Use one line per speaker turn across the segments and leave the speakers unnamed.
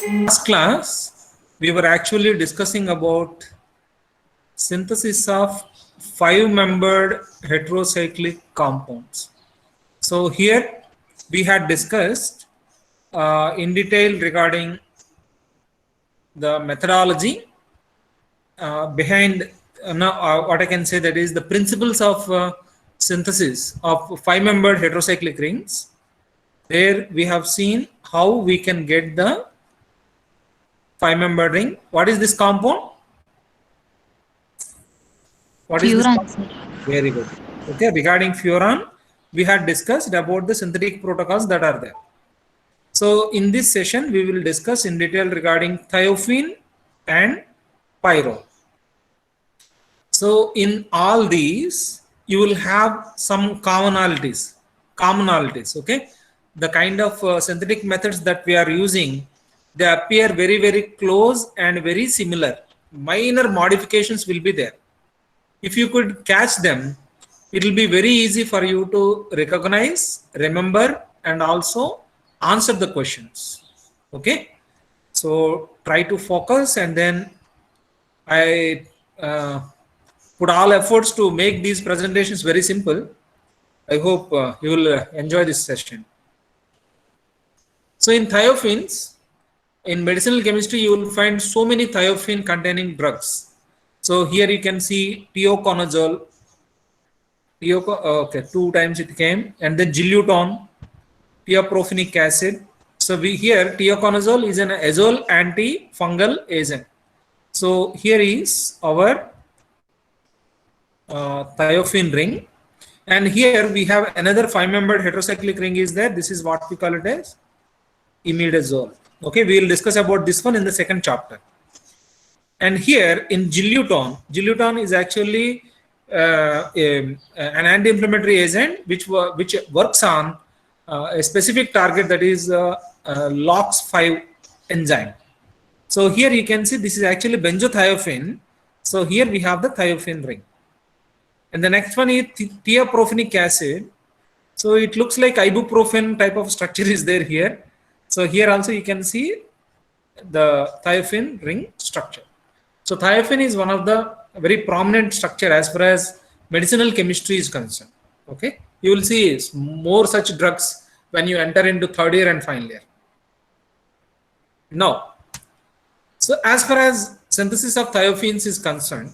Last class, we were actually discussing about synthesis of five-membered heterocyclic compounds. So here we had discussed in detail regarding the methodology behind what I can say, that is the principles of synthesis of five-membered heterocyclic rings. There we have seen how we can get the five-membered ring. What is this compound? What is this?
Furan, sir.
Very good. Okay, regarding furan, we had discussed about the synthetic protocols that are there. So in this session, we will discuss in detail regarding thiophene and pyrrole. So in all these, you will have some commonalities. Okay. The kind of synthetic methods that we are using, they appear very, very close and very similar. Minor modifications will be there. If you could catch them, it will be very easy for you to recognize, remember, and also answer the questions. Okay. So try to focus, and then I put all efforts to make these presentations very simple. I hope you will enjoy this session. So in thiophenes, in medicinal chemistry, you will find so many thiophene containing drugs. So here you can see teoconazole. Okay, 2 times it came, and then Giluton, teoprophenic acid. So here teoconazole is an azole antifungal agent. So here is our thiophene ring, and here we have another five-membered heterocyclic ring is there. This is what we call it as imidazole. Okay, we will discuss about this one in the second chapter. And here in Giluton is actually an anti-inflammatory agent which works on a specific target, that is LOX5 enzyme. So here you can see this is actually benzothiophene. So here we have the thiophene ring. And the next one is teoprophenic acid. So it looks like ibuprofen type of structure is there here. So here also you can see the thiophene ring structure. So thiophene is one of the very prominent structure as far as medicinal chemistry is concerned. Okay, you will see more such drugs when you enter into third year and final year. Now, so as far as synthesis of thiophenes is concerned,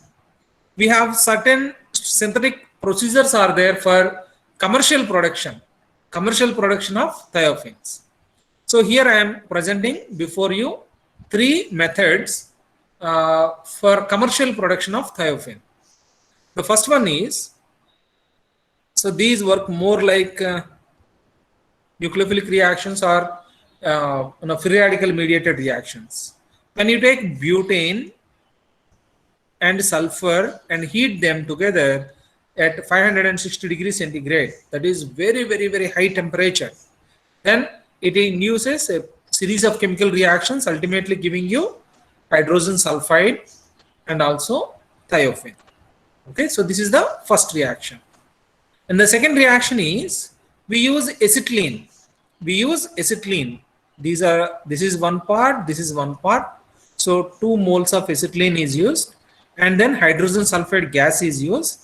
we have certain synthetic procedures are there for commercial production of thiophenes. So here I am presenting before you 3 methods for commercial production of thiophene. The first one is, so these work more like nucleophilic reactions or free radical mediated reactions. When you take butane and sulfur and heat them together at 560 degrees centigrade, that is very, very, very high temperature, then it induces a series of chemical reactions, ultimately giving you hydrogen sulfide and also thiophene. Okay, so this is the first reaction. And the second reaction is we use acetylene. This is one part, this is one part. So 2 moles of acetylene is used, and then hydrogen sulfide gas is used.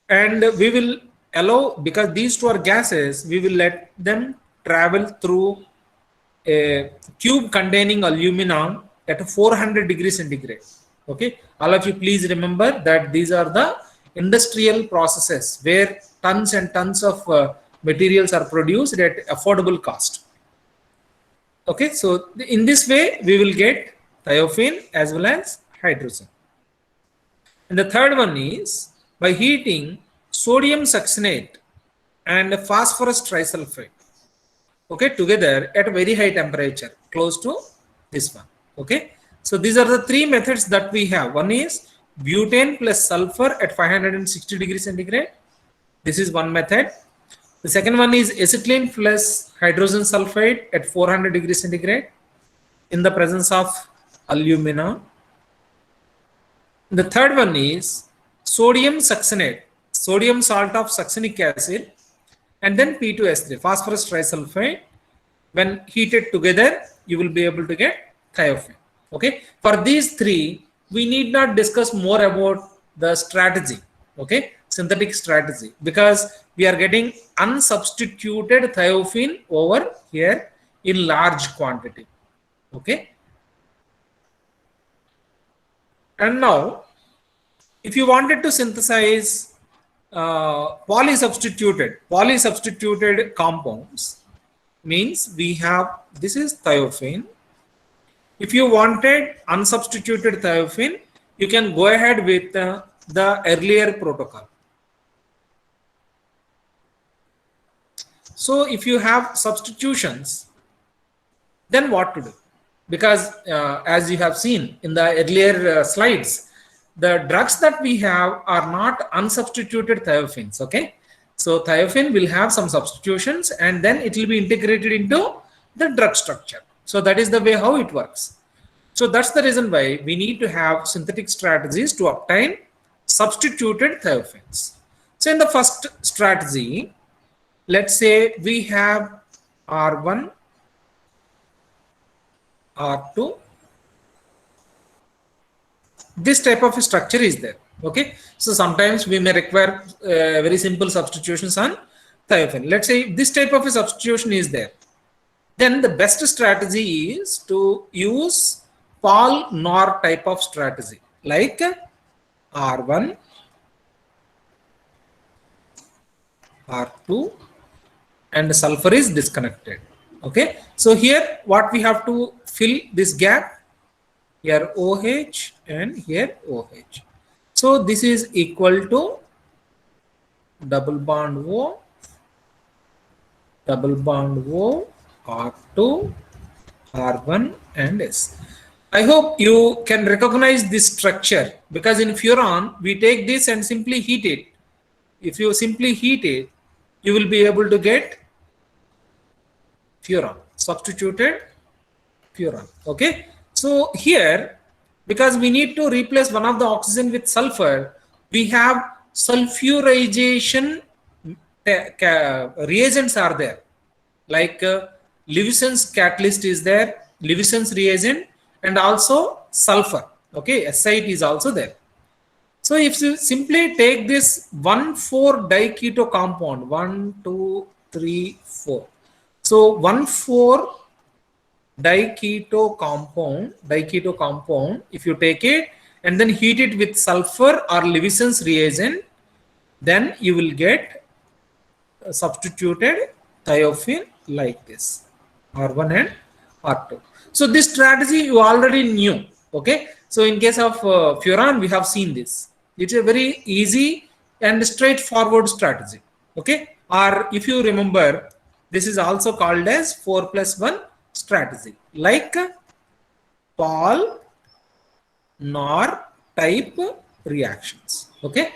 And we will allow, because these 2 are gases, we will let them travel through a cube containing aluminum at 400 degrees centigrade. Okay, all of you please remember that these are the industrial processes where tons and tons of materials are produced at affordable cost. Okay, so in this way we will get thiophene as well as hydrogen. And the third one is by heating sodium succinate and phosphorus trisulfide, okay, together at very high temperature, close to this one. Okay, so these are the 3 methods that we have. One is butane plus sulfur at 560 degrees centigrade. This is one method. The second one is acetylene plus hydrogen sulfide at 400 degrees centigrade in the presence of alumina. The third one is sodium succinate, sodium salt of succinic acid, and then P2S3, phosphorus trisulfide, when heated together you will be able to get thiophene. Okay, for these three, we need not discuss more about the strategy, okay, synthetic strategy, because we are getting unsubstituted thiophene over here in large quantity. Okay, and now if you wanted to synthesize polysubstituted compounds, means we have, this is thiophene. If you wanted unsubstituted thiophene, you can go ahead with the earlier protocol. So if you have substitutions, then what to do? Because as you have seen in the earlier slides, the drugs that we have are not unsubstituted thiophenes. Okay, so thiophene will have some substitutions and then it will be integrated into the drug structure. So that is the way how it works. So that's the reason why we need to have synthetic strategies to obtain substituted thiophenes. So in the first strategy, let's say we have R1, R2. This type of structure is there. Okay, so sometimes we may require very simple substitutions on thiophene. Let's say this type of a substitution is there. Then the best strategy is to use Pol-Nor type of strategy, like R1, R2, and sulfur is disconnected. Okay, so here what we have to fill this gap, here OH and here OH. So this is equal to double bond O, R2, R1 and S. I hope you can recognize this structure, because in furan we take this and simply heat it. If you simply heat it, you will be able to get furan, substituted furan. Okay, so here, because we need to replace one of the oxygen with sulfur, we have sulfurization reagents are there, like Lewison's catalyst is there, Lewison's reagent, and also sulfur. Okay, SIT is also there. So if you simply take this 1,4-diketo compound, 1, 2, 3, 4. So 1,4-diketo compound, if you take it and then heat it with sulfur or Lewison's reagent, then you will get a substituted thiophene like this, R1 and R2. So this strategy you already knew. Okay, so in case of furan, we have seen this. It's a very easy and straightforward strategy. Okay, or if you remember, this is also called as 4+1 strategy, like Pol-Nor type reactions. Okay,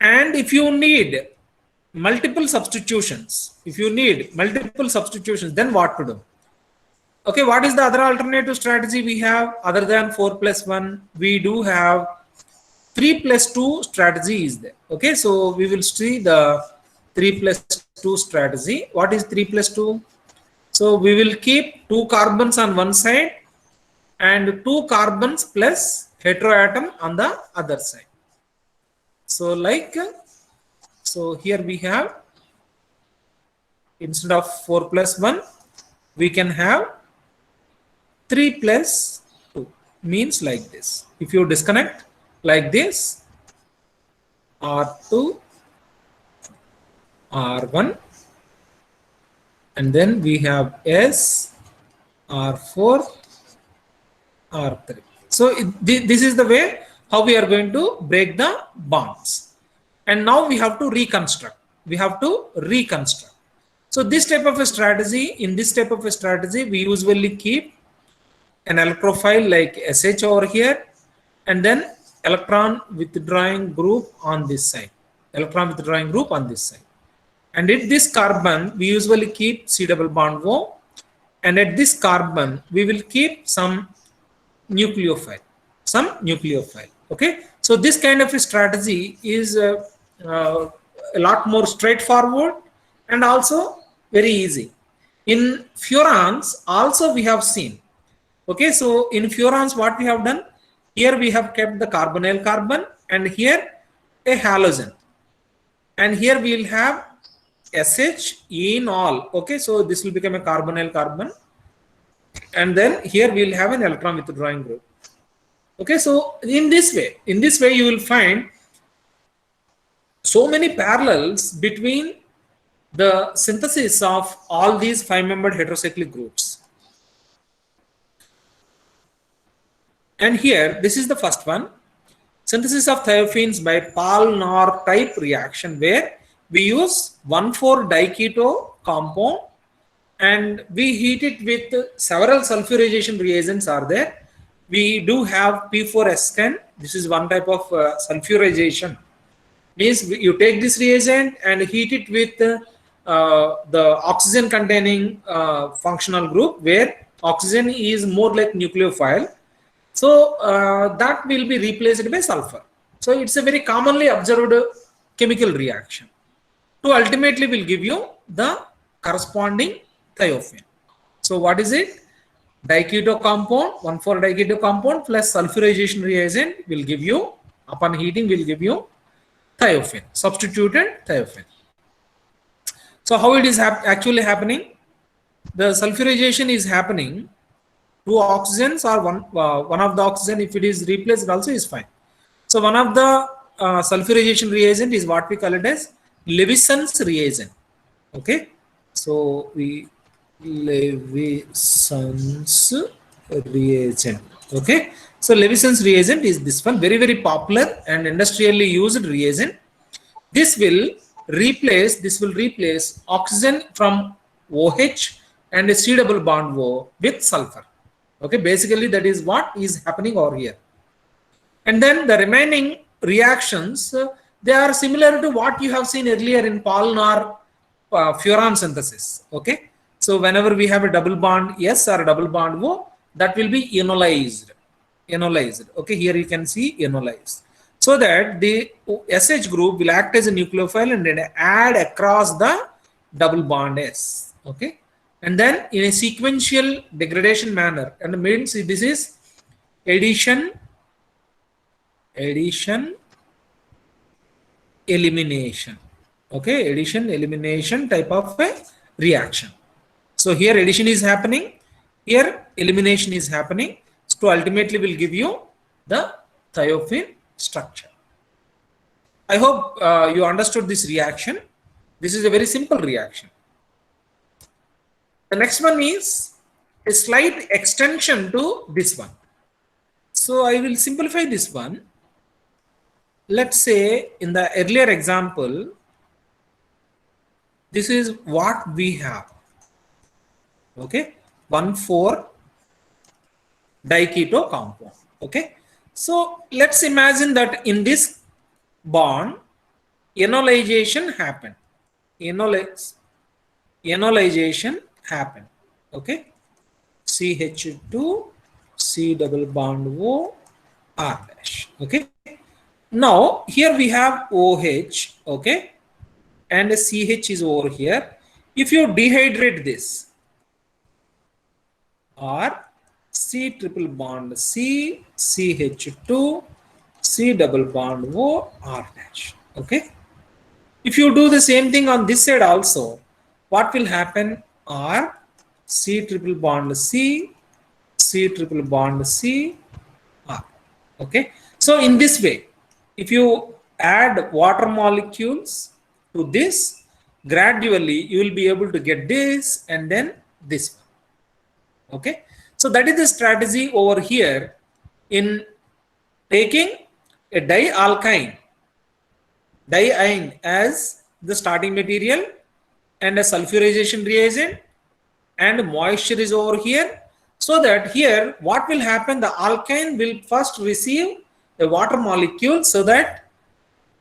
and if you need multiple substitutions, then what to do? Okay, what is the other alternative strategy we have other than 4+1? We do have 3+2 strategy is there. Okay, so we will see the 3+2 strategy. What is 3+2? So we will keep 2 carbons on one side and 2 carbons plus heteroatom on the other side. So like, so here we have, instead of 4+1, we can have 3+2, means like this. If you disconnect like this, R2, R1, and then we have S, R4, R3. So this is the way how we are going to break the bonds. And now we have to reconstruct. So this type of a strategy, we usually keep an electrophile like SH over here, and then electron withdrawing group on this side. And at this carbon, we usually keep C double bond O, and at this carbon, we will keep some nucleophile. Okay, so this kind of a strategy is a lot more straightforward and also very easy. In furans also we have seen. Okay, so in furans what we have done? Here we have kept the carbonyl carbon and here a halogen. And here we will have SH in all. Okay, so this will become a carbonyl carbon. And then here we will have an electron withdrawing group. Okay, so in this way you will find so many parallels between the synthesis of all these 5-membered heterocyclic groups. And here, this is the first one, synthesis of thiophene by Paul-Knorr type reaction, where we use 1,4-diketo compound and we heat it with several sulfurization reagents are there. We do have P4S10. This is one type of sulfurization. Means you take this reagent and heat it with the oxygen containing functional group, where oxygen is more like nucleophile. So that will be replaced by sulfur. So it's a very commonly observed chemical reaction to ultimately will give you the corresponding thiophene. So what is it? Diketo compound, 1,4-diketo compound plus sulfurization reagent will give you, upon heating will give you thiophene, substituted thiophene. So how it is actually happening? The sulfurization is happening. 2 oxygens or one of the oxygen, if it is replaced also is fine. So one of the sulfurization reagent is what we call it as Levison's reagent. Okay, so we Levison's reagent. Okay, so Levison's reagent is this one, very popular and industrially used reagent. This will replace oxygen from OH and a C double bond O with sulfur. Okay, basically that is what is happening over here. And then the remaining reactions, they are similar to what you have seen earlier in Paul-Knorr furan synthesis. Okay, so whenever we have a double bond S or a double bond O, that will be enolized. Okay, here you can see enolized, so that the SH group will act as a nucleophile and then add across the double bond S. Okay, and then in a sequential degradation manner, and means this is addition, elimination. Okay, addition elimination type of a reaction. So here addition is happening, here elimination is happening, so ultimately will give you the thiophene structure. I hope you understood this reaction. This is a very simple reaction. The next one is a slight extension to this one. So I will simplify this one. Let's say in the earlier example, this is what we have. Okay, 1,4-diketo compound. Okay, so let's imagine that in this bond, enolization happened. Enolization happened. Okay, CH2 C double bond O R dash. Okay, now here we have OH. Okay, and a CH is over here. If you dehydrate this, or C triple bond C CH2 C double bond O R dash. Okay, if you do the same thing on this side also, what will happen? R C triple bond C triple bond C R. Okay, so in this way, if you add water molecules to this, gradually you will be able to get this and then this one. Okay, so that is the strategy over here in taking a diene as the starting material and a sulfurization reagent, and moisture is over here, so that here what will happen, the alkyne will first receive a water molecule, so that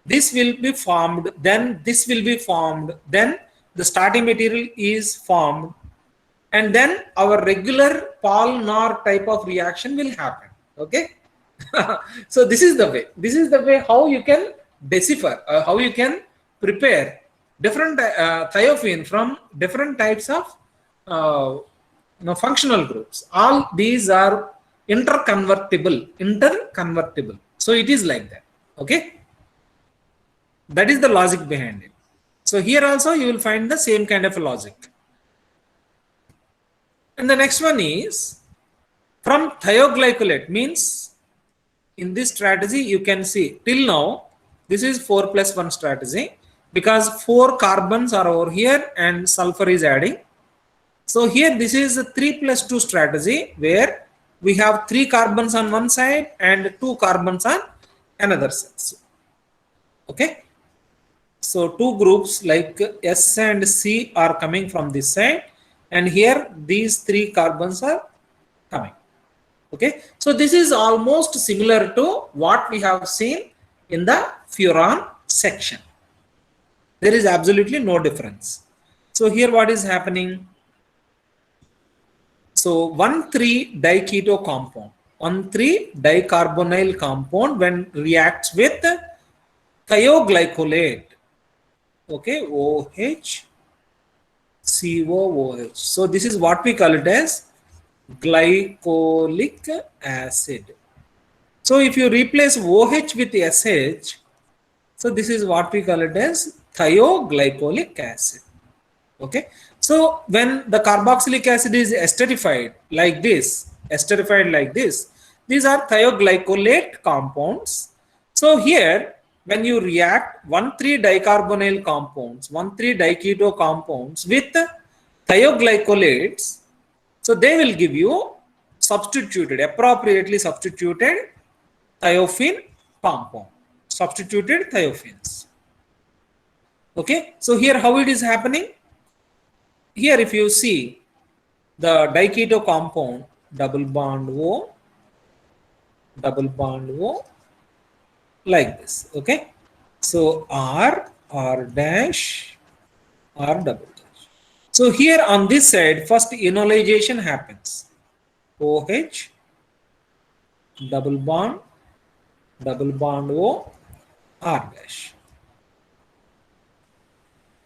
this will be formed, then this will be formed, then the starting material is formed, and then our regular Paul-Knorr type of reaction will happen. Okay, so this is the way how you can decipher, how you can prepare different thiophene from different types of functional groups. All these are interconvertible. So it is like that. Okay. That is the logic behind it. So here also you will find the same kind of logic. And the next one is from thioglycolate, means in this strategy you can see till now this is 4+1 strategy because 4 carbons are over here and sulfur is adding. So here this is a 3+2 strategy where we have 3 carbons on one side and 2 carbons on another side. Okay. So 2 groups like S and C are coming from this side, and here these 3 carbons are coming. Okay. So this is almost similar to what we have seen in the furan section. There is absolutely no difference. So here what is happening? So 1,3-diketo compound, 1,3-dicarbonyl compound when reacts with thioglycolate. Okay, OH, COOH. So this is what we call it as glycolic acid. So if you replace OH with SH, so this is what we call it as thioglycolic acid. Okay. So when the carboxylic acid is esterified like this, these are thioglycolate compounds. So here when you react 1,3-dicarbonyl compounds, 1,3-diketo compounds with thioglycolates, so they will give you appropriately substituted thiophene compound, substituted thiophenes. Okay, so here how it is happening? Here if you see the diketo compound, double bond O, like this. Okay, so R dash, R double dash. So here on this side, first enolization happens. OH, double bond O, R dash.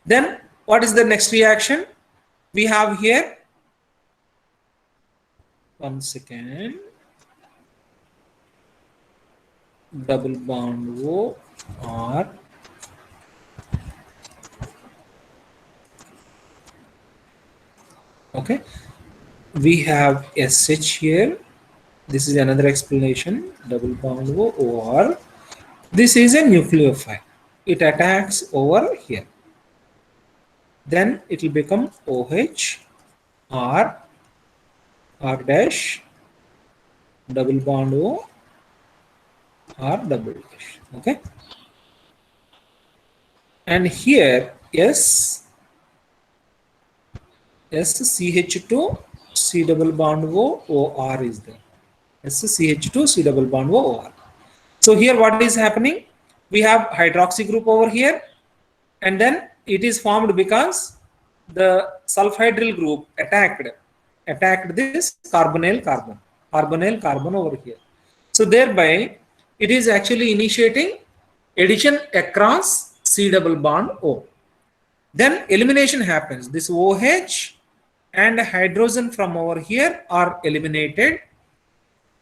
Then what is the next reaction? We have here, one second, double bond O, R, okay. We have SH here. This is another explanation, double bond O, OR. This is a nucleophile. It attacks over here. Then it will become OH, R dash, double bond O, R double dash. Okay. And here SCH2, C double bond O, OR is there. SCH2, C double bond O, OR. So here what is happening? We have hydroxy group over here, and then it is formed because the sulfhydryl group attacked this carbonyl carbon over here. So thereby it is actually initiating addition across C double bond O. Then elimination happens. This OH and hydrogen from over here are eliminated.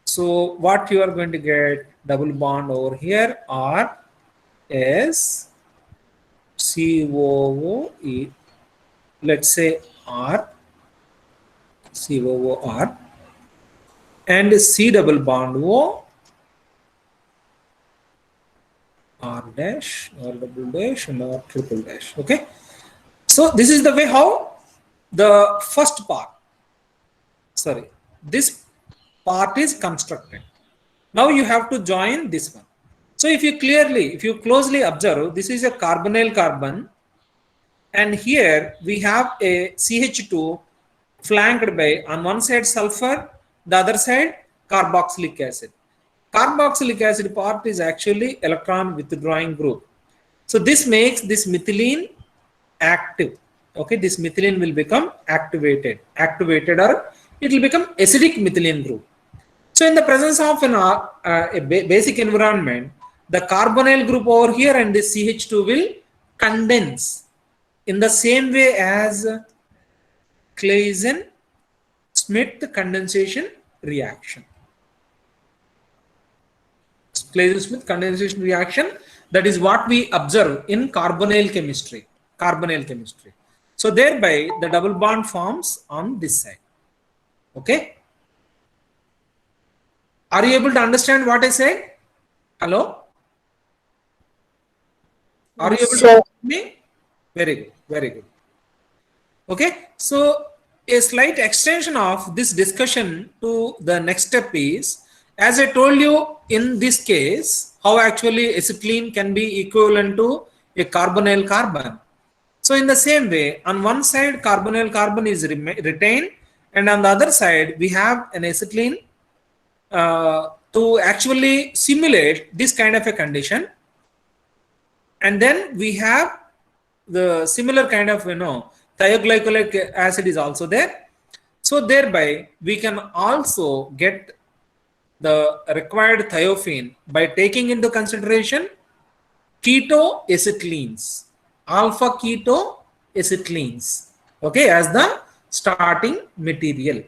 So what you are going to get, double bond over here, R S COOE, let's say R, COOR, and C double bond O, R dash, R double dash, and R triple dash. Okay. So this is the way how the first part, this part is constructed. Now you have to join this one. So if you closely observe, this is a carbonyl carbon, and here we have a CH2 flanked by on one side sulfur, the other side carboxylic acid. Carboxylic acid part is actually electron withdrawing group. So this makes this methylene active. Okay, this methylene will become activated, or it will become acidic methylene group. So in the presence of a basic environment, the carbonyl group over here and this CH2 will condense in the same way as Claisen-Smith condensation reaction. Claisen-Smith condensation reaction, that is what we observe in carbonyl chemistry. So thereby the double bond forms on this side. Okay. Are you able to understand what I said? Hello? Are you able to hear me? Very good. Very good. Okay. So a slight extension of this discussion to the next step is, as I told you in this case, how actually acetylene can be equivalent to a carbonyl carbon. So in the same way, on one side carbonyl carbon is retained, and on the other side we have an acetylene to actually simulate this kind of a condition. And then we have the similar kind of, thioglycolic acid is also there. So thereby we can also get the required thiophene by taking into consideration ketoacetylenes, alpha ketoacetylenes, okay, as the starting material.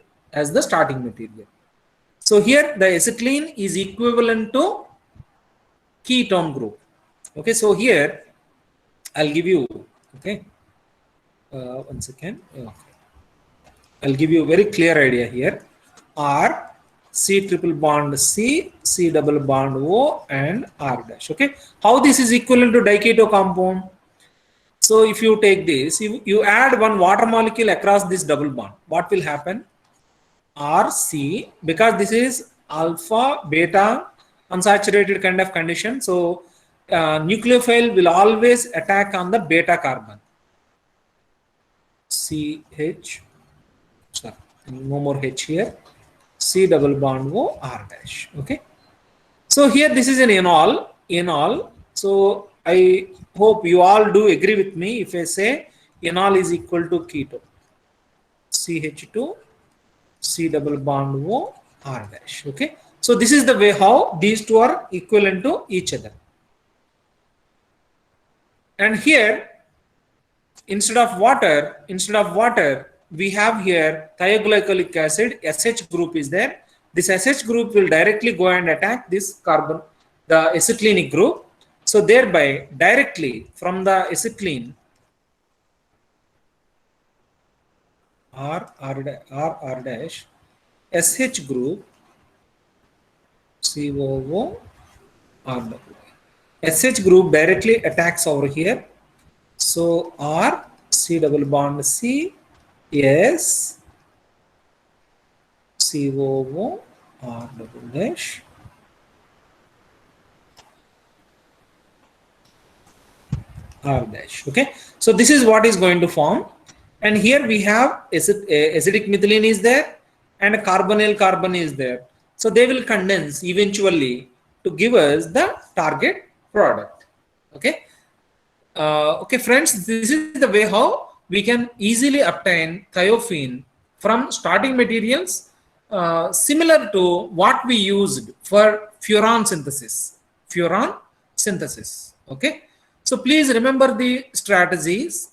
So here the acetylene is equivalent to ketone group. Okay, so here I'll give you, okay, one second. Okay. I'll give you a very clear idea here. R, C triple bond C, C double bond O, and R dash. Okay, how this is equivalent to diketo compound? So if you take this, you add one water molecule across this double bond, what will happen? RC, because this is alpha beta unsaturated kind of condition, so nucleophile will always attack on the beta carbon. CH, sorry, no more H here. C double bond O, R dash. Okay. So here this is an enol. So I hope you all do agree with me if I say enol is equal to keto. CH2, C double bond O, R dash. Okay. So this is the way how these two are equivalent to each other. And here, instead of water, we have here thioglycolic acid, SH group is there. This SH group will directly go and attack this carbon, the acetylenic group. So thereby directly from the acetylene R dash, SH group COO R. SH group directly attacks over here. So R, C double bond C, S, COO R double dash. R dash. Okay, so this is what is going to form, and here we have acidic methylene is there and a carbonyl carbon is there. So they will condense eventually to give us the target product. Okay. Okay, friends, this is the way how we can easily obtain thiophene from starting materials, similar to what we used for furan synthesis. Okay. So please remember the strategies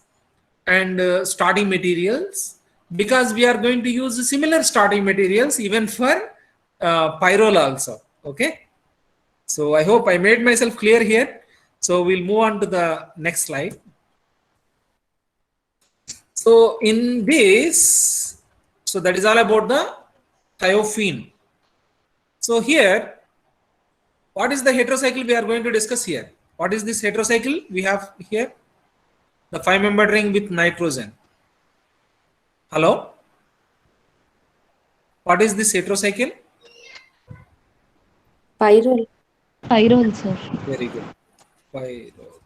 and starting materials, because we are going to use similar starting materials even for pyrrole also. Okay. So I hope I made myself clear here. So we'll move on to the next slide. So in this, so that is all about the thiophene. So here, what is the heterocycle we are going to discuss here? What is this heterocycle we have here? The 5-membered ring with nitrogen. Hello? What is this heterocycle?
Pyrrole.
Pyrrole, sir.
Very good. Pyrrole.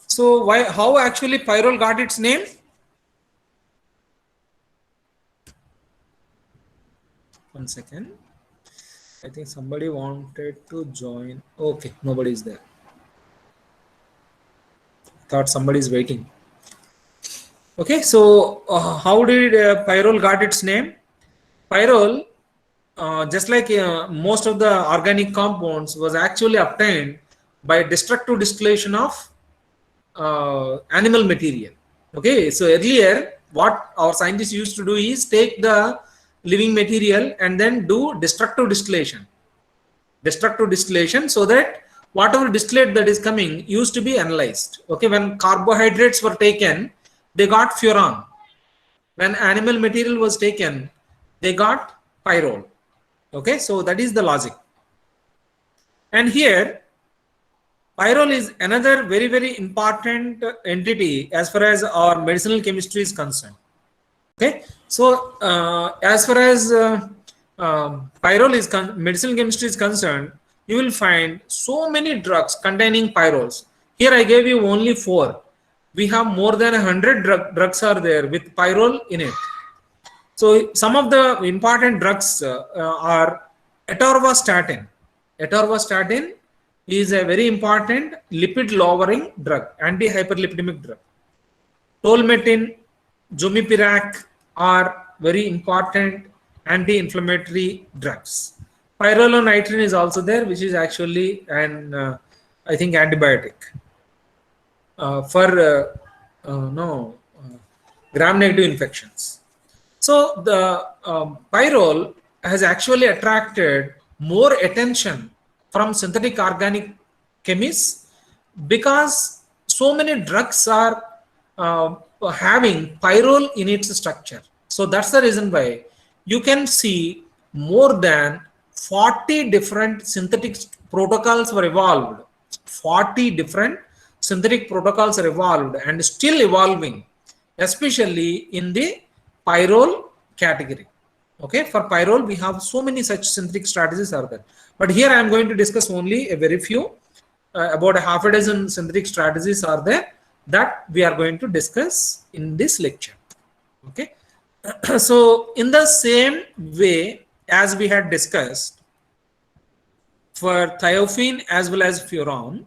So how actually pyrrole got its name? One second. I think somebody wanted to join. Okay, nobody is there. Thought somebody is waiting. Okay, so how did pyrrole got its name? Pyrrole, just like most of the organic compounds, was actually obtained by destructive distillation of animal material. Okay, so earlier what our scientists used to do is take the living material and then do destructive distillation. So that whatever distillate that is coming used to be analyzed. Okay, when carbohydrates were taken, they got furan. When animal material was taken, they got pyrrole. Okay, so that is the logic. And here pyrrole is another very, very important entity as far as our medicinal chemistry is concerned. Okay, so as far as pyrrole is medicinal chemistry is concerned, you will find so many drugs containing pyrroles. Here I gave you only 4. We have more than 100 drugs are there with pyrrole in it. So some of the important drugs are atorvastatin. Atorvastatin is a very important lipid lowering drug, anti-hyperlipidemic drug. Tolmetin, Zomipirac are very important anti-inflammatory drugs. Pyrrolonitrin is also there, which is actually an I think antibiotic for gram-negative infections. So the pyrrole has actually attracted more attention from synthetic organic chemists because so many drugs are having pyrrole in its structure. So that's the reason why you can see more than 40 different synthetic protocols were evolved. 40 different synthetic protocols are evolved and still evolving, especially in the pyrrole category. Okay, for pyrrole we have so many such synthetic strategies are there, but here I am going to discuss only a very few. About a half a dozen synthetic strategies are there that we are going to discuss in this lecture. Okay, so in the same way as we had discussed for thiophene as well as furan,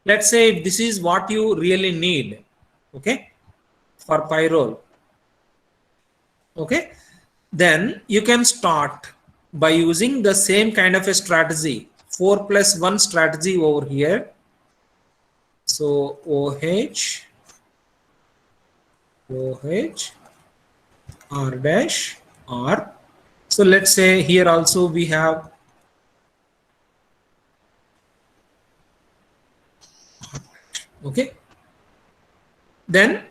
let's say if this is what you really need, okay, for pyrrole, okay, then you can start by using the same kind of a strategy, 4+1 strategy over here. So OH, R dash, R. So let's say here also we have okay. Then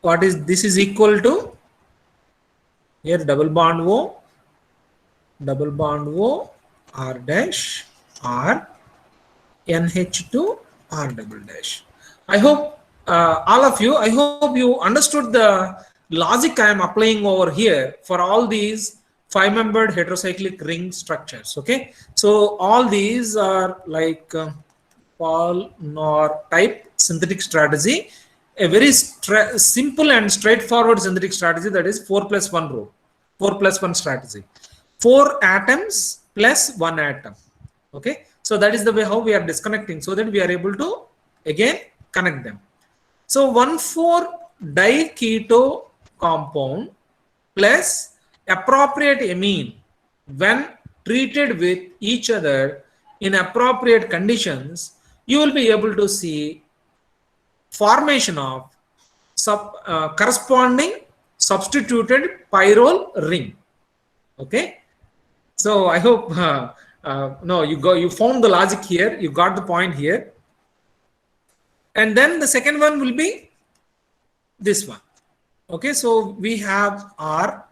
what is this is equal to here double bond O, R dash, R, NH2, R double dash. I hope all of you, I hope you understood the logic I am applying over here for all these 5-membered heterocyclic ring structures. Okay, so all these are like Paul-Knorr type synthetic strategy, a very simple and straightforward synthetic strategy, that is 4+1 rule, 4+1 strategy, 4 atoms plus 1 atom. Okay, so that is the way how we are disconnecting, so that we are able to again connect them. So 1,4-diketo compound plus appropriate amine when treated with each other in appropriate conditions, you will be able to see formation of corresponding substituted pyrrole ring. Okay, so I hope you found the logic here, you got the point here. And then the second one will be this one. Okay, so we have R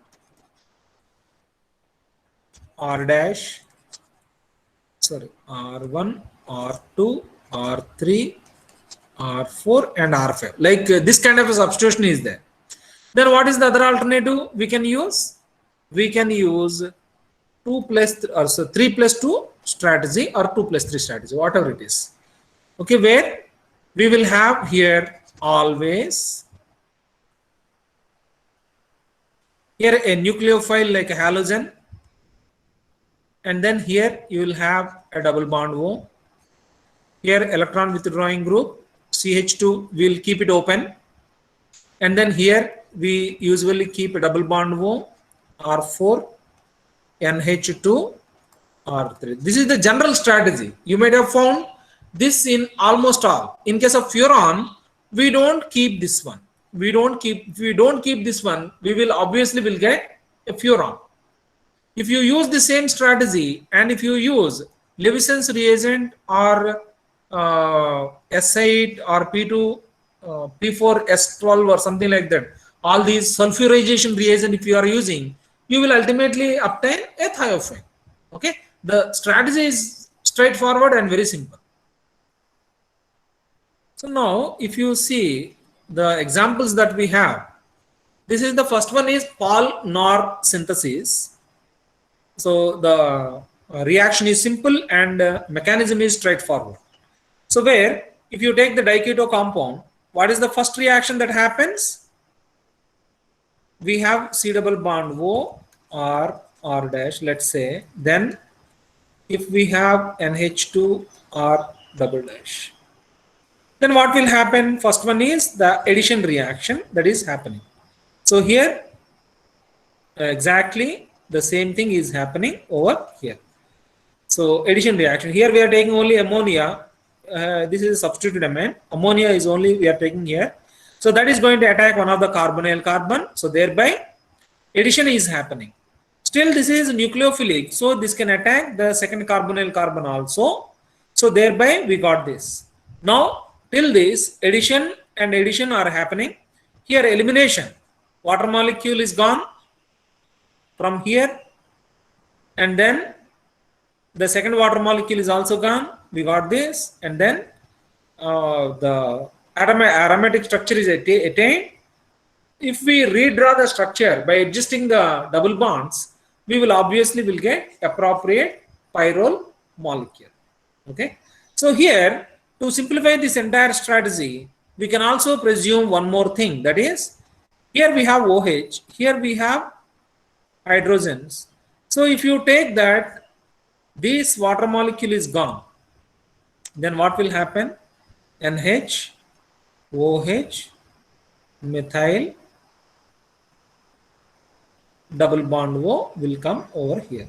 dash, sorry, R1, R2, R3, R4 and R5, like this kind of a substitution is there. Then what is the other alternative we can use? We can use 3+2 strategy or 2+3 strategy, whatever it is. Okay, where we will have here always here a nucleophile like a halogen, and then here you will have a double bond O. Here electron withdrawing group CH2, we will keep it open, and then here we usually keep a double bond O, R4, NH2, R3. This is the general strategy. You might have found this in almost all. In case of furan, we don't keep this one. if we don't keep this one, we will obviously will get a furon. If you use the same strategy and if you use Lewison's reagent or S8 or P2, P4, S12 or something like that, all these sulfurization reagent if you are using, you will ultimately obtain a thiophene. Okay, the strategy is straightforward and very simple. So now if you see the examples that we have, this is the first one is Paul-Knorr synthesis. So the reaction is simple and mechanism is straightforward. So where if you take the diketo compound, what is the first reaction that happens? We have C double bond O or R dash, let's say. Then if we have NH2 R double dash, then what will happen? First one is the addition reaction that is happening. So here exactly the same thing is happening over here. So addition reaction, here we are taking only ammonia. This is a substituted amine. Ammonia is only we are taking here. So that is going to attack one of the carbonyl carbon. So thereby addition is happening. Still this is nucleophilic. So this can attack the second carbonyl carbon also. So thereby we got this. Now till this addition and addition are happening. Here elimination. Water molecule is gone from here. And then the second water molecule is also gone. We got this, and then the aromatic structure is attained. If we redraw the structure by adjusting the double bonds, we will obviously will get appropriate pyrrole molecule. Okay. So here to simplify this entire strategy, we can also presume one more thing. That is, here we have OH, here we have hydrogens. So if you take that, this water molecule is gone, then what will happen? NH, OH, methyl, double bond O will come over here.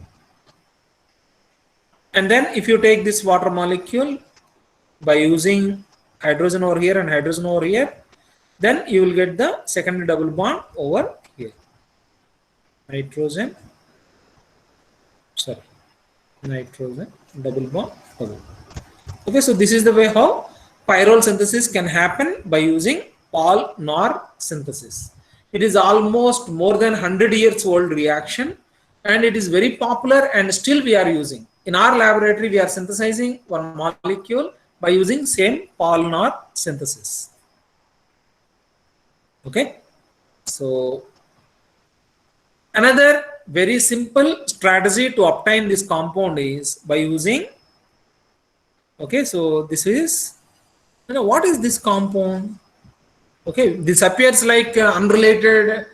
And then if you take this water molecule by using hydrogen over here and hydrogen over here, then you will get the second double bond over here. Nitrogen, double bond, double. Okay, so this is the way how pyrrole synthesis can happen by using Paul-Knorr synthesis. It is almost more than 100 years old reaction, and it is very popular, and still we are using. In our laboratory, we are synthesizing one molecule by using same Paul-Knorr synthesis. Okay, so another very simple strategy to obtain this compound is by using, okay, so this is, what is this compound? Okay, this appears like unrelated,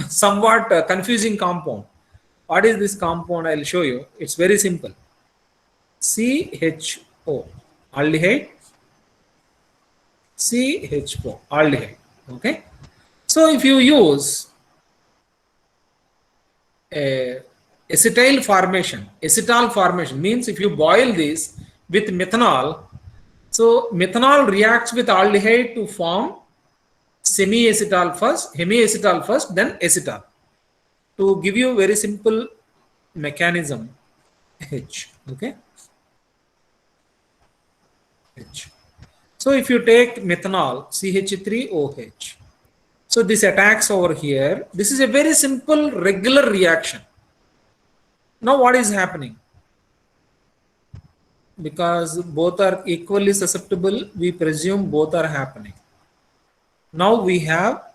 somewhat confusing compound. What is this compound? I'll show you. It's very simple. CHO, aldehyde, CHO, aldehyde. Okay, so if you use acetyl formation means if you boil this with methanol, so methanol reacts with aldehyde to form hemiacetal first, then acetal. To give you very simple mechanism, H. Okay, H. So if you take methanol, CH3OH, so this attacks over here. This is a very simple regular reaction. Now what is happening? Because both are equally susceptible, we presume both are happening. Now we have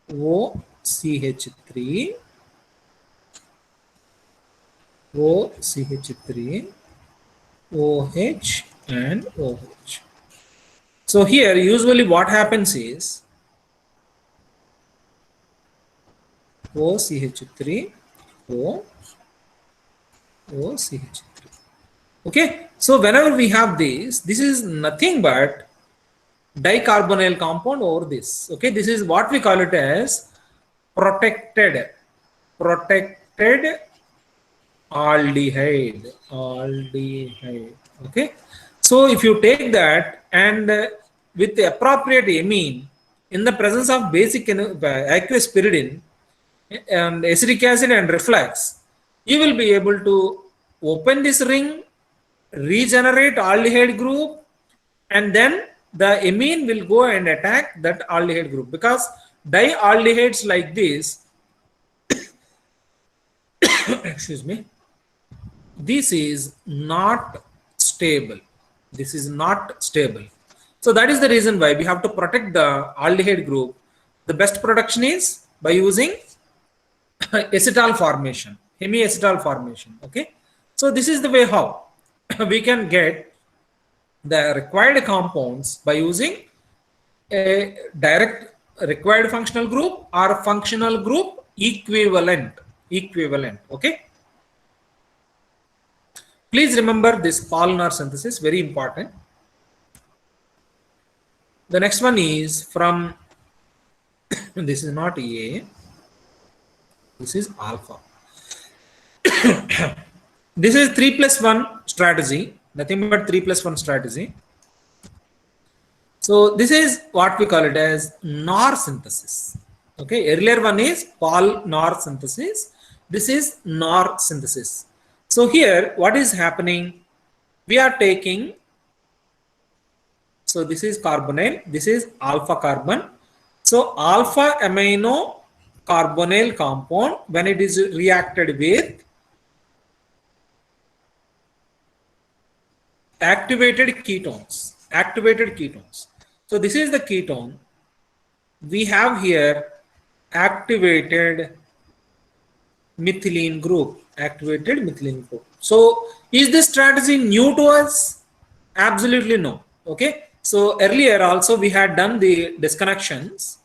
OCH3, OH and OH. So here usually what happens is OCH3, OCH3. Okay, so whenever we have this is nothing but dicarbonyl compound over this. Okay, this is what we call it as protected aldehyde. Okay, so if you take that and with the appropriate amine, in the presence of basic aqueous pyridine and acetic acid and reflux, you will be able to open this ring, regenerate aldehyde group, and then the amine will go and attack that aldehyde group, because dialdehydes like this excuse me, this is not stable. This is not stable. So that is the reason why we have to protect the aldehyde group. The best protection is by using acetal formation, hemiacetal formation. Okay, so this is the way how we can get the required compounds by using a direct required functional group or functional group equivalent. Okay, please remember this Paul-Knorr synthesis, very important. The next one is from this is not A, this is alpha. This is 3+1 strategy, nothing but 3+1 strategy. So this is what we call it as Knorr synthesis. Okay, earlier one is Paul-Knorr synthesis. This is Knorr synthesis. So here what is happening? We are taking, so this is carbonyl, this is alpha carbon. So alpha amino carbonyl compound, when it is reacted with activated ketones. So this is the ketone. We have here activated methylene group. So is this strategy new to us? Absolutely no. Okay, so earlier also we had done the disconnections.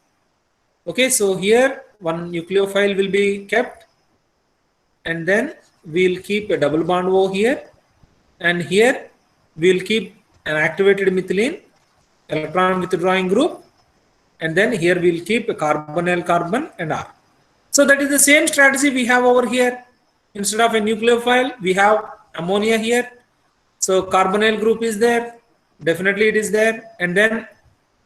Okay, so here one nucleophile will be kept, and then we'll keep a double bond O here, and here we'll keep an activated methylene electron withdrawing group, and then here we'll keep a carbonyl carbon and R. So that is the same strategy we have over here. Instead of a nucleophile, we have ammonia here. So carbonyl group is there, definitely it is there, and then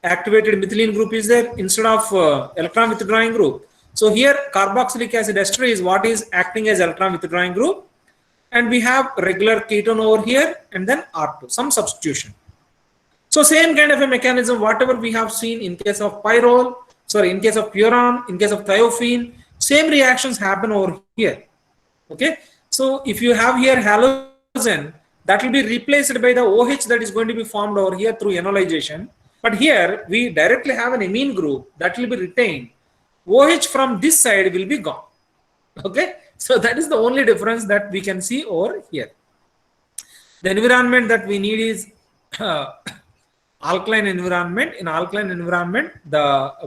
activated methylene group is there instead of electron withdrawing group. So here carboxylic acid ester is what is acting as electron withdrawing group, and we have regular ketone over here, and then R2, some substitution. So same kind of a mechanism, whatever we have seen in case of pyrrole, in case of furan, in case of thiophene, same reactions happen over here. Okay, so if you have here halogen, that will be replaced by the OH that is going to be formed over here through enolization. But here we directly have an amine group that will be retained. OH from this side will be gone. Okay, so that is the only difference that we can see over here. The environment that we need is alkaline environment. In alkaline environment,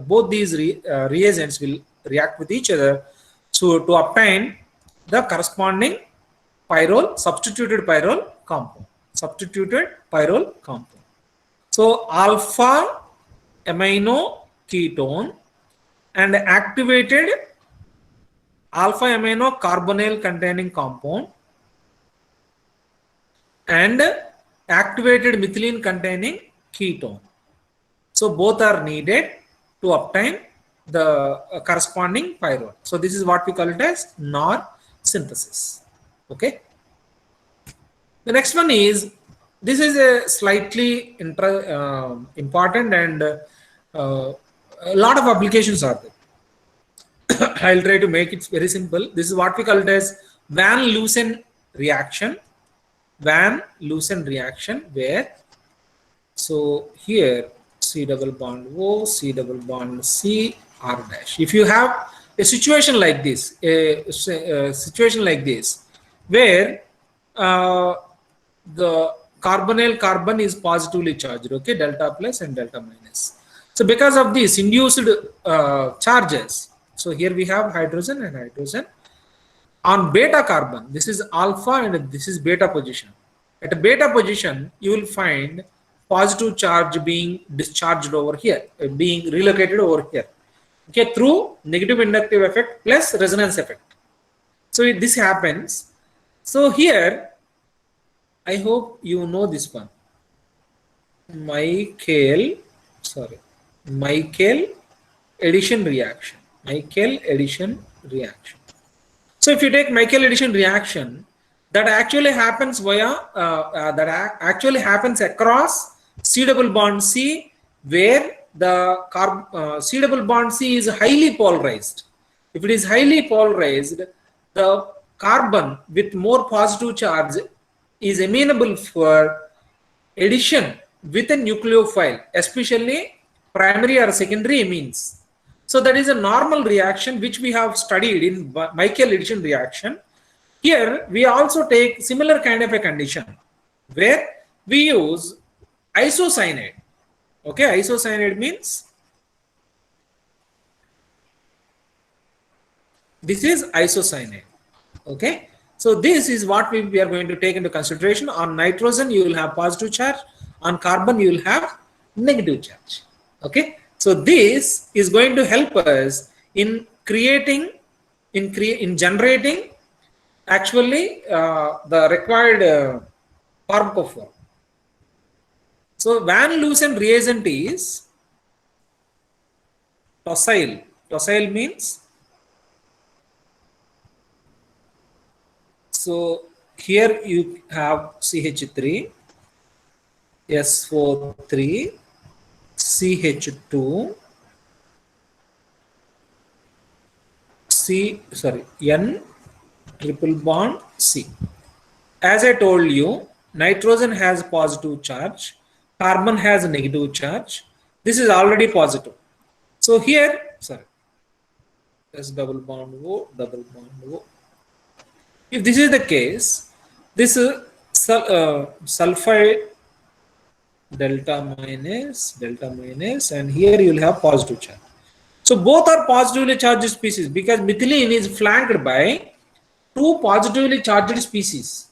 both these reagents will react with each other, so to obtain the corresponding pyrrole, substituted pyrrole compound. So alpha amino ketone and activated alpha amino carbonyl containing compound and activated methylene containing ketone. So both are needed to obtain the corresponding pyrrole. So this is what we call it as Knorr synthesis. Okay. The next one is, this is a slightly important, and a lot of applications are there. I'll try to make it very simple. This is what we call it as Van Leusen reaction. Where, so here C double bond O, C double bond C, R dash. If you have a situation like this, where the carbonyl carbon is positively charged, okay, delta plus and delta minus. So because of this induced charges, so here we have hydrogen and hydrogen. On beta carbon, this is alpha and this is beta position. At a beta position, you will find positive charge being discharged over here, being relocated over here, okay, through negative inductive effect plus resonance effect. So this happens. So here, I hope you know this one. Michael addition reaction. Michael addition reaction. So if you take Michael addition reaction, that actually happens via actually happens across C double bond C, where the C double bond C is highly polarized. If it is highly polarized, the carbon with more positive charge is amenable for addition with a nucleophile, especially primary or secondary amines. So that is a normal reaction which we have studied in Michael addition reaction. Here we also take similar kind of a condition where we use isocyanide. Okay, isocyanide means this is isocyanide. Okay, so this is what we are going to take into consideration. On nitrogen you will have positive charge, on carbon you will have negative charge. Okay, so this is going to help us in creating in generating actually the required pharmacophore. So Van Leusen reagent is tosyl. Tosyl means, so here you have CH3, S4,3, CH2, N triple bond C. As I told you, nitrogen has positive charge, carbon has a negative charge. This is already positive. So here, S double bond O, double bond O. If this is the case, this is sulfide delta minus, and here you will have positive charge. So both are positively charged species because methylene is flanked by two positively charged species.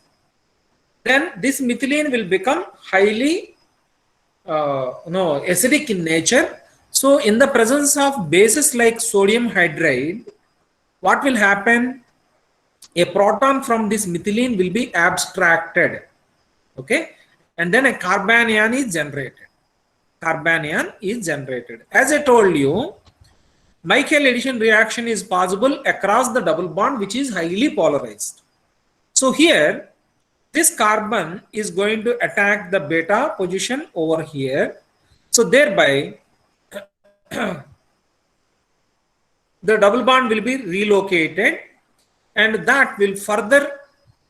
Then this methylene will become highly acidic in nature. So in the presence of bases like sodium hydride, what will happen? A proton from this methylene will be abstracted. Okay, and then a carbanion is generated. Carbanion is generated. As I told you, Michael addition reaction is possible across the double bond which is highly polarized. So here this carbon is going to attack the beta position over here. So thereby the double bond will be relocated, and that will further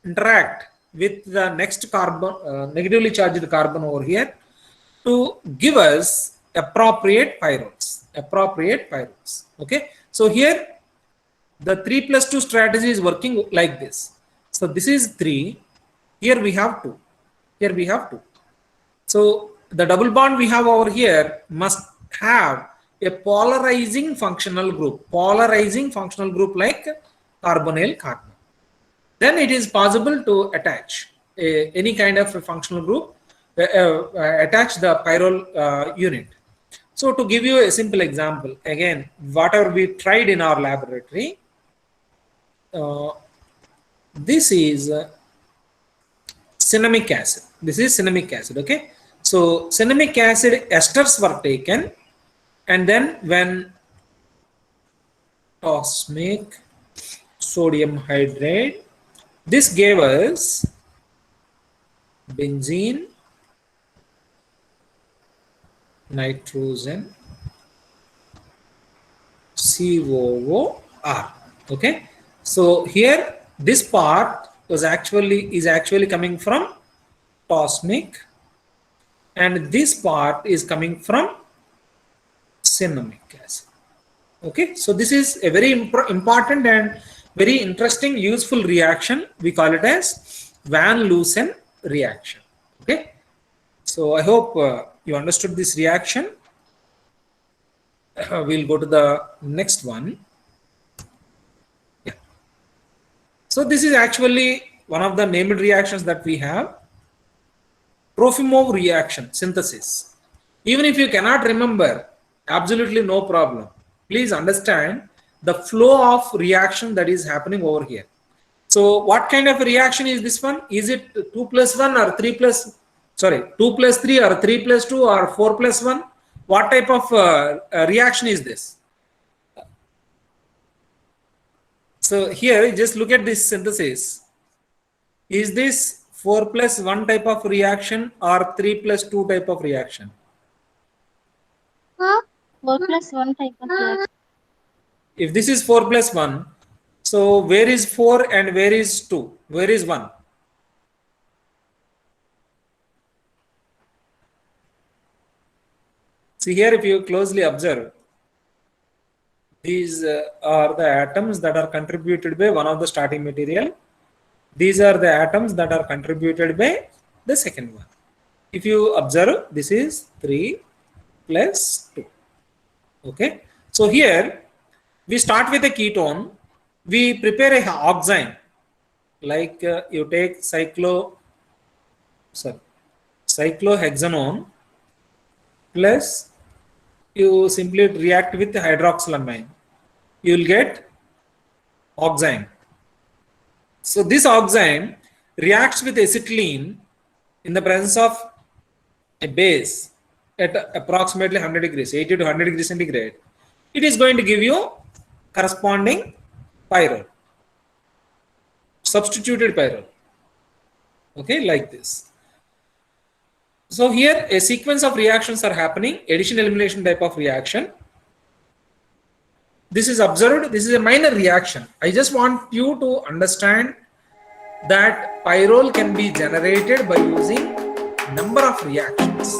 interact with the next carbon, negatively charged carbon over here, to give us appropriate pyrols. Okay, so here the 3+2 strategy is working like this. So this is 3, here we have 2, here we have 2. So the double bond we have over here must have a polarizing functional group like carbonyl carbon. Then it is possible to attach any kind of a functional group, attach the pyrrole unit. So to give you a simple example, again, whatever we tried in our laboratory, this is cinnamic acid. This is cinnamic acid. Okay, so cinnamic acid esters were taken, and then when osmic sodium hydride, this gave us benzene, nitrogen, COOR. Okay, so here this part is actually coming from osmic, and this part is coming from cinnamic acid. Okay, so this is a very important and very interesting, useful reaction. We call it as Van Leusen reaction. Okay, so I hope you understood this reaction. We'll go to the next one. Yeah. So this is actually one of the named reactions that we have. Trofimov reaction synthesis. Even if you cannot remember, absolutely no problem. Please understand the flow of reaction that is happening over here. So what kind of reaction is this one? Is it 2+1 or 2+3 or 3+2 or 4+1? What type of reaction is this? So here, just look at this synthesis. Is this 4 plus 1 type of reaction or 3 plus 2 type of reaction?
4 plus 1 type of reaction.
If this is 4 plus 1, so where is 4 and where is 2? Where is 1? See here, if you closely observe, these are the atoms that are contributed by one of the starting material. These are the atoms that are contributed by the second one. If you observe, this is 3 plus 2. Okay. So here, we start with a ketone. We prepare a oxime. Like you take cyclohexanone plus you simply react with hydroxylamine. You will get oxime. So this oxime reacts with acetylene in the presence of a base at approximately 100 degrees, 80 to 100 degrees centigrade. It is going to give you corresponding pyrrole, substituted pyrrole. Okay, like this. So here a sequence of reactions are happening, addition elimination type of reaction. This is observed, this is a minor reaction. I just want you to understand that pyrrole can be generated by using number of reactions.